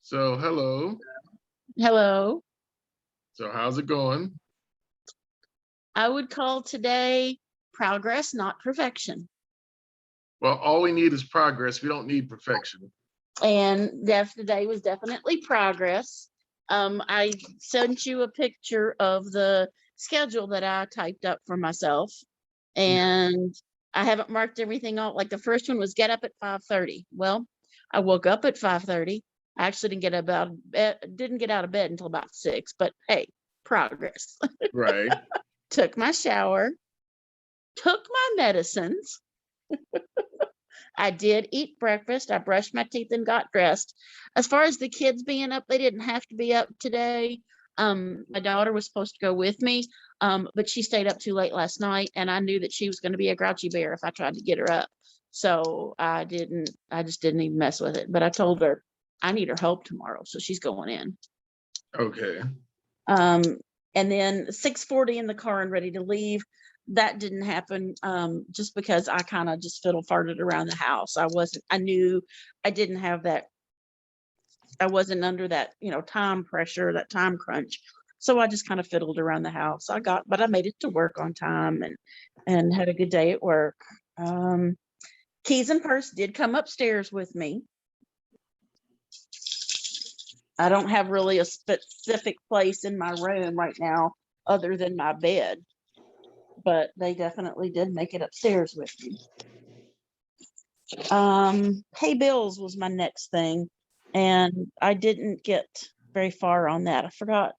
So, hello. Hello. So, how's it going? I would call today progress, not perfection. Well, all we need is progress. We don't need perfection. And today was definitely progress. I sent you a picture of the schedule that I typed up for myself, Yeah. and I haven't marked everything out. Like the first one was get up at 5:30. Well, I woke up at 5:30. I actually didn't get out of bed until about 6, but hey, progress. Right. Took my shower, took my medicines. I did eat breakfast. I brushed my teeth and got dressed. As far as the kids being up, they didn't have to be up today. My daughter was supposed to go with me, but she stayed up too late last night, and I knew that she was going to be a grouchy bear if I tried to get her up. So I just didn't even mess with it. But I told her I need her help tomorrow, so she's going in. Okay. Um, and then 6:40 in the car and ready to leave. That didn't happen just because I kind of just fiddle farted around the house. I knew I didn't have that, I wasn't under that, time pressure, that time crunch. So I just kind of fiddled around the house. But I made it to work on time and had a good day at work. Um, Keys and purse did come upstairs with me. I don't have really a specific place in my room right now other than my bed, but they definitely did make it upstairs with me. Pay bills was my next thing, and I didn't get very far on that. I forgot.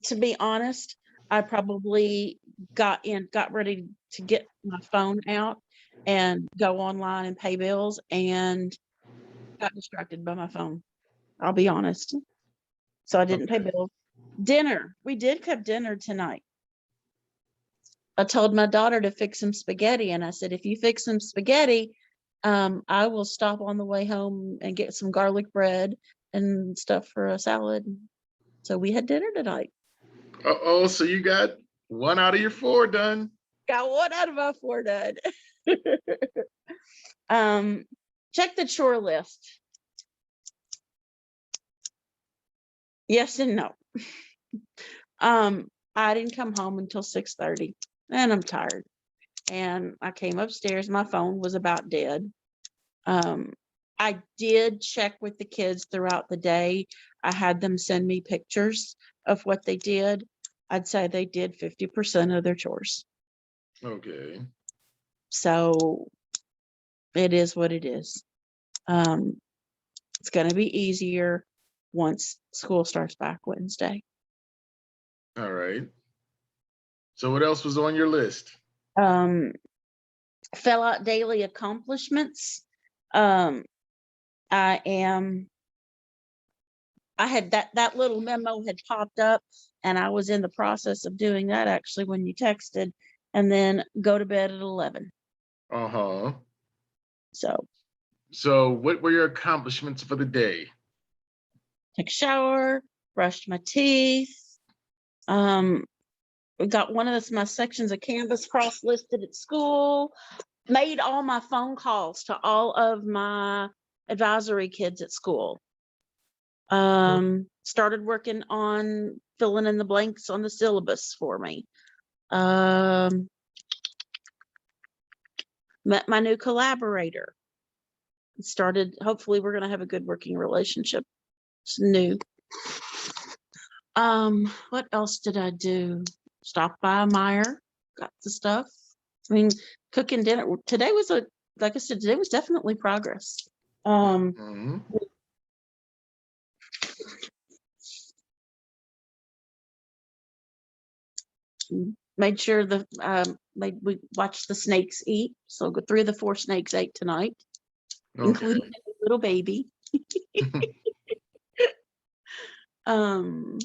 To be honest, I probably got ready to get my phone out and go online and pay bills and got distracted by my phone. I'll be honest. So I didn't pay Okay. bills. Dinner. We did have dinner tonight. I told my daughter to fix some spaghetti, and I said, if you fix some spaghetti, I will stop on the way home and get some garlic bread and stuff for a salad. So we had dinner tonight. Uh-oh, so you got one out of your four done. Got one out of my four done. um, check the chore list. Yes and no. I didn't come home until 6:30, and I'm tired. And I came upstairs. My phone was about dead. Um, I did check with the kids throughout the day. I had them send me pictures of what they did. I'd say they did 50% of their chores. Okay. So it is what it is. Um, it's going to be easier once school starts back Wednesday. All right. So, what else was on your list? Um, fill out daily accomplishments. Um, I am I had that little memo had popped up, and I was in the process of doing that actually when you texted, and then go to bed at 11. Uh-huh. So So, what were your accomplishments for the day? took a shower, brushed my teeth. We got one of my sections of Canvas cross listed at school. Made all my phone calls to all of my advisory kids at school. Started working on filling in the blanks on the syllabus for me. Met my new collaborator. Hopefully we're gonna have a good working relationship. It's new. What else did I do? Stopped by Meyer, got the stuff. I mean, cooking dinner today was like I said, today was definitely progress. Hmm. Made sure we watched the snakes eat. So 3 of the 4 snakes ate tonight, including Okay. a little baby. Um,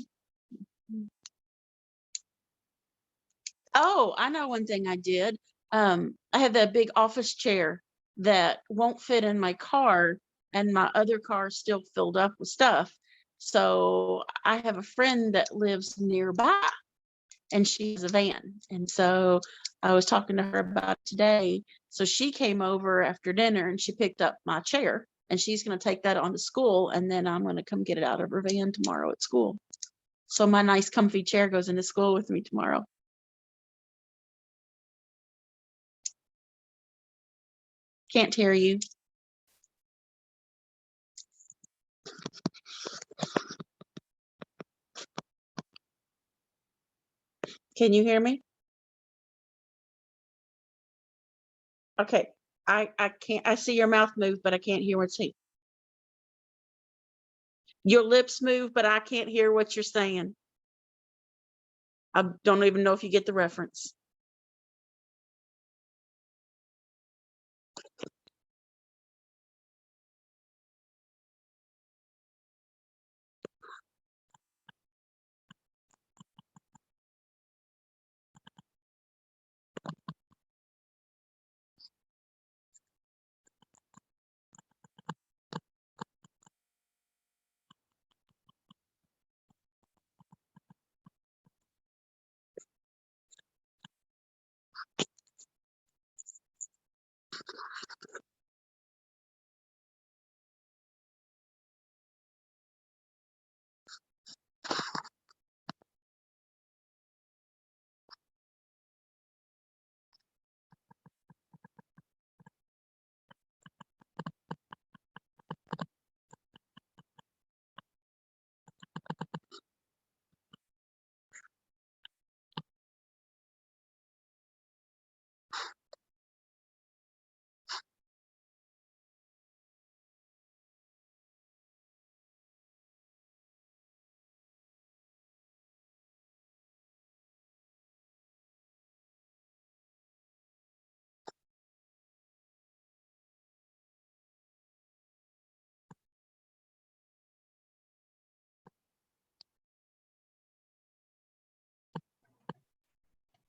oh, I know one thing I did. I have that big office chair that won't fit in my car, and my other car is still filled up with stuff. So I have a friend that lives nearby, and she has a van. And so I was talking to her about it today. So she came over after dinner and she picked up my chair and she's going to take that on to school, and then I'm going to come get it out of her van tomorrow at school. So my nice comfy chair goes into school with me tomorrow. Can't hear you. Can you hear me? Okay. I can't, I see your mouth move, but I can't hear what's saying. Your lips move, but I can't hear what you're saying. I don't even know if you get the reference.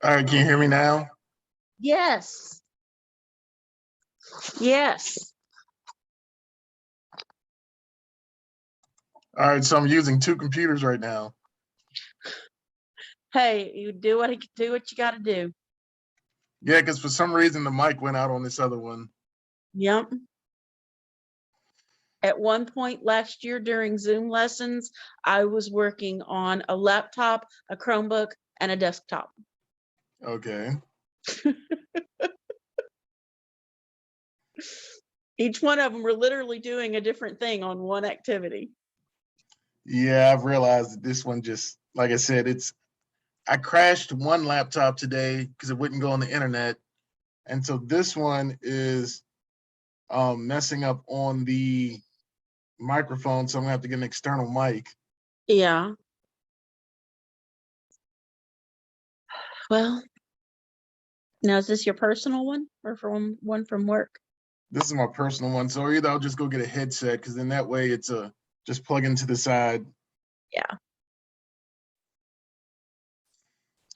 All right, can you hear me now? Yes. Yes. All right, so I'm using 2 computers right now. Hey, you do what you got to do. Yeah, because for some reason the mic went out on this other one. Yep. At one point last year during Zoom lessons, I was working on a laptop, a Chromebook, and a desktop. Okay. Each one of them were literally doing a different thing on one activity. Yeah, I've realized that this one just, like I said, I crashed one laptop today because it wouldn't go on the internet. And so this one is messing up on the microphone, so I'm gonna have to get an external mic. Yeah. Well, now is this your personal one or from one from work? This is my personal one. So either I'll just go get a headset, because then that way it's just plug into the side. Yeah.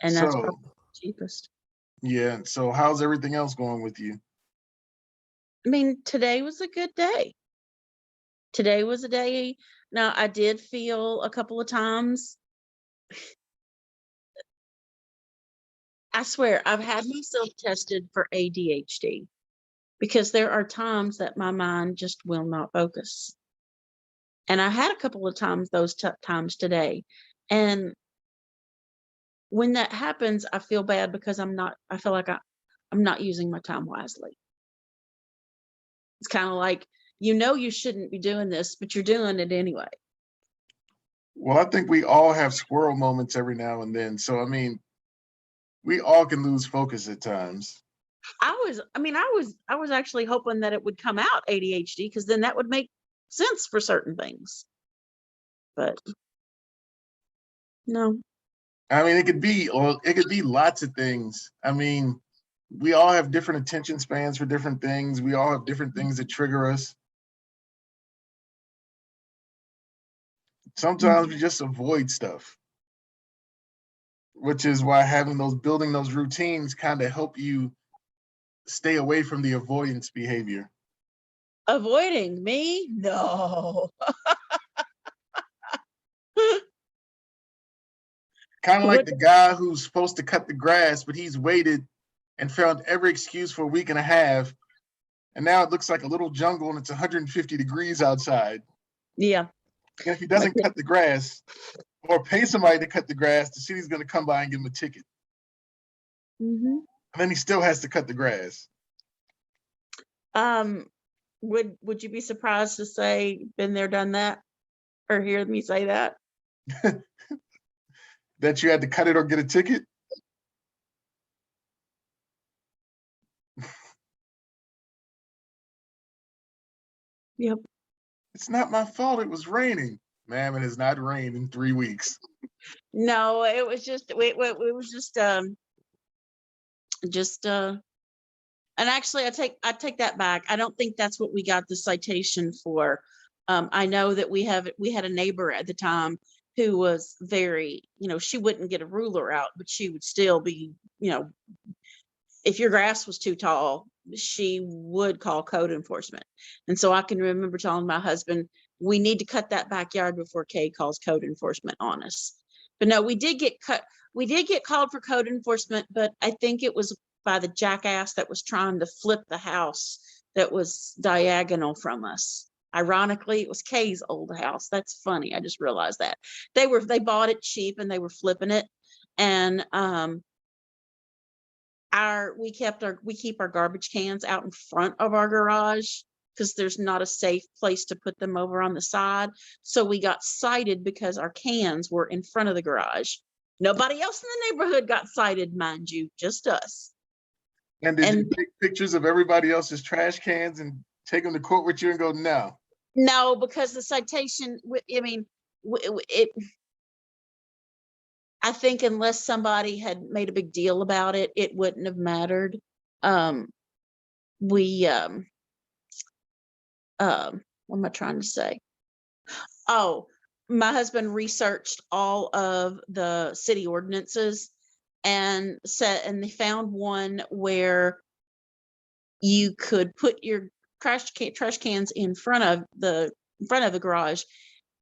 And that's So probably the cheapest. yeah. So how's everything else going with you? I mean, today was a good day. Today was a day. Now, I did feel a couple of times. I swear, I've had myself tested for ADHD because there are times that my mind just will not focus. And I had a couple of times, those times today. And when that happens, I feel bad because I feel like I'm not using my time wisely. It's kind of like, you shouldn't be doing this, but you're doing it anyway. Well, I think we all have squirrel moments every now and then. So I mean, we all can lose focus at times. I was actually hoping that it would come out ADHD because then that would make sense for certain things. But no. I mean, it could be lots of things. I mean, we all have different attention spans for different things. We all have different things that trigger us. Sometimes we just avoid stuff, which is why building those routines kind of help you stay away from the avoidance behavior. Avoiding me? No. Kind of like What? the guy who's supposed to cut the grass, but he's waited and found every excuse for a week and a half. and now it looks like a little jungle and it's 150 degrees outside. Yeah. And if he doesn't cut the grass or pay somebody to cut the grass, the city's going to come by and give him a ticket. Mm-hmm. And then he still has to cut the grass. Would you be surprised to say been there, done that, or hear me say that? That you had to cut it or get a ticket? Yep. It's not my fault. It was raining. Ma'am, it has not rained in 3 weeks. No, it was just it was just and actually I take that back. I don't think that's what we got the citation for. I know that we had a neighbor at the time who was very, she wouldn't get a ruler out, but she would still be, if your grass was too tall, she would call code enforcement. And so I can remember telling my husband, we need to cut that backyard before Kay calls code enforcement on us. But no, we did get called for code enforcement, but I think it was by the jackass that was trying to flip the house that was diagonal from us. Ironically, it was Kay's old house. That's funny. I just realized that. They bought it cheap and they were flipping it. And we keep our garbage cans out in front of our garage because there's not a safe place to put them over on the side. So we got cited because our cans were in front of the garage. Nobody else in the neighborhood got cited, mind you, just us. And did you take pictures of everybody else's trash cans and take them to court with you and go, no? No, because the citation, I think unless somebody had made a big deal about it, it wouldn't have mattered. What am I trying to say? Oh, my husband researched all of the city ordinances and they found one where you could put your trash cans in front of the garage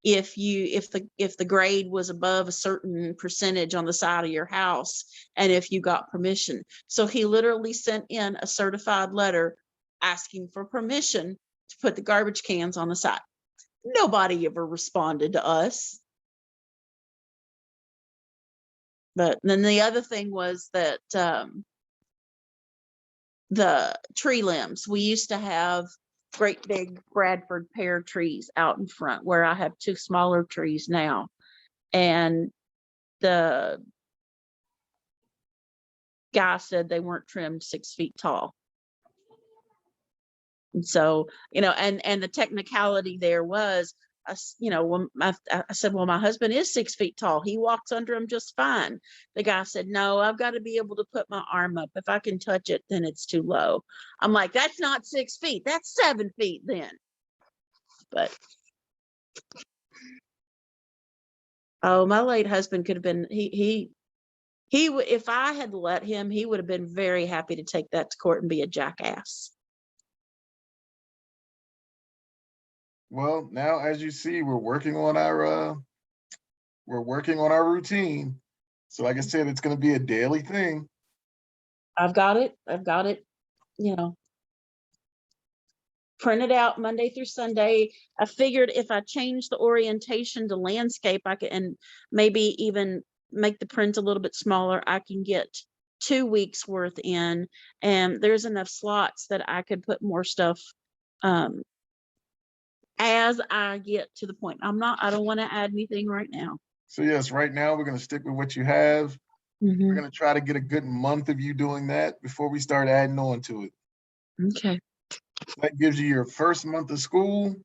if the grade was above a certain percentage on the side of your house and if you got permission. So he literally sent in a certified letter asking for permission to put the garbage cans on the side. Nobody ever responded to us. But then the other thing was that the tree limbs, we used to have great big Bradford pear trees out in front where I have 2 smaller trees now. And the guy said they weren't trimmed 6 feet tall. And so, and the technicality there was, I said, well, my husband is 6 feet tall. He walks under them just fine. The guy said, no, I've got to be able to put my arm up. If I can touch it, then it's too low. I'm like, that's not 6 feet. That's 7 feet then. But, oh, my late husband could have been, if I had let him, he would have been very happy to take that to court and be a jackass. Well, now as you see, we're working on our routine. So like I said, it's going to be a daily thing. I've got it, printed out Monday through Sunday. I figured if I change the orientation to landscape, I could, and maybe even make the print a little bit smaller, I can get 2 weeks worth in, and there's enough slots that I could put more stuff as I get to the point. I don't want to add anything right now. So yes, right now we're going to stick with what you have. Mm-hmm. We're going to try to get a good month of you doing that before we start adding on to it. Okay. That gives you your first month of school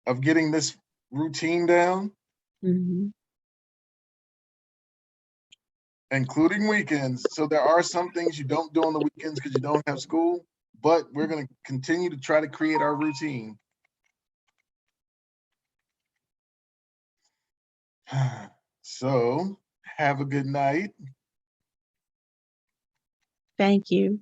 of getting this routine down, including weekends. So there are some things you don't do on the weekends because you don't have school, but we're going to continue to try to create our routine. So have a good night. Thank you.